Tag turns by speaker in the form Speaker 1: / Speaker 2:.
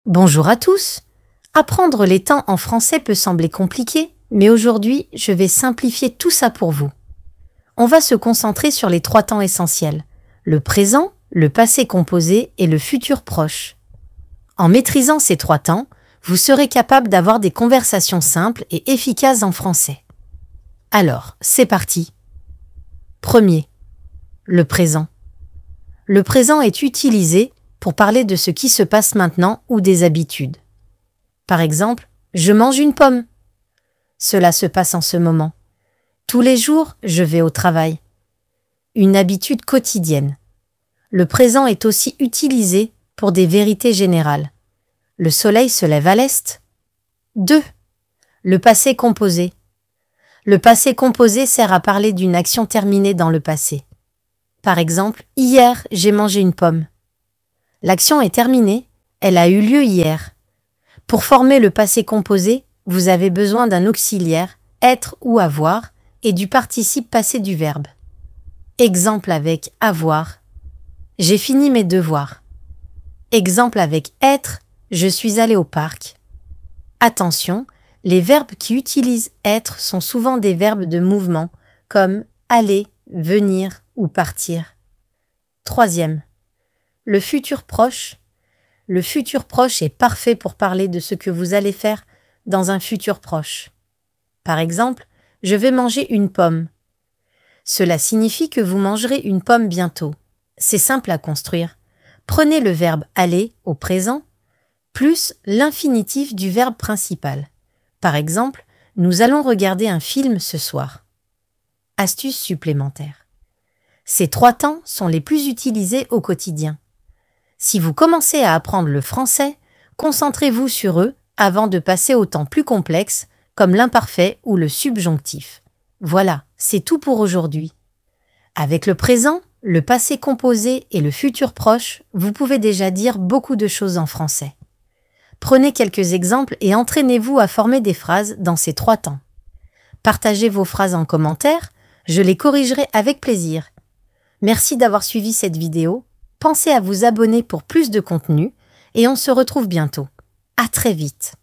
Speaker 1: Bonjour à tous! Apprendre les temps en français peut sembler compliqué, mais aujourd'hui, je vais simplifier tout ça pour vous. On va se concentrer sur les 3 temps essentiels, le présent, le passé composé et le futur proche. En maîtrisant ces 3 temps, vous serez capable d'avoir des conversations simples et efficaces en français. Alors, c'est parti! Premier, le présent. Le présent est utilisé pour parler de ce qui se passe maintenant ou des habitudes. Par exemple, je mange une pomme. Cela se passe en ce moment. Tous les jours, je vais au travail. Une habitude quotidienne. Le présent est aussi utilisé pour des vérités générales. Le soleil se lève à l'est. 2. Le passé composé. Le passé composé sert à parler d'une action terminée dans le passé. Par exemple, hier, j'ai mangé une pomme. L'action est terminée, elle a eu lieu hier. Pour former le passé composé, vous avez besoin d'un auxiliaire, être ou avoir, et du participe passé du verbe. Exemple avec avoir. J'ai fini mes devoirs. Exemple avec être, je suis allé au parc. Attention, les verbes qui utilisent être sont souvent des verbes de mouvement, comme aller, venir ou partir. Troisième. Le futur proche. Le futur proche est parfait pour parler de ce que vous allez faire dans un futur proche. Par exemple, je vais manger une pomme. Cela signifie que vous mangerez une pomme bientôt. C'est simple à construire. Prenez le verbe aller au présent plus l'infinitif du verbe principal. Par exemple, nous allons regarder un film ce soir. Astuce supplémentaire. Ces 3 temps sont les plus utilisés au quotidien. Si vous commencez à apprendre le français, concentrez-vous sur eux avant de passer aux temps plus complexes comme l'imparfait ou le subjonctif. Voilà, c'est tout pour aujourd'hui. Avec le présent, le passé composé et le futur proche, vous pouvez déjà dire beaucoup de choses en français. Prenez quelques exemples et entraînez-vous à former des phrases dans ces 3 temps. Partagez vos phrases en commentaire, je les corrigerai avec plaisir. Merci d'avoir suivi cette vidéo. Pensez à vous abonner pour plus de contenu et on se retrouve bientôt. À très vite.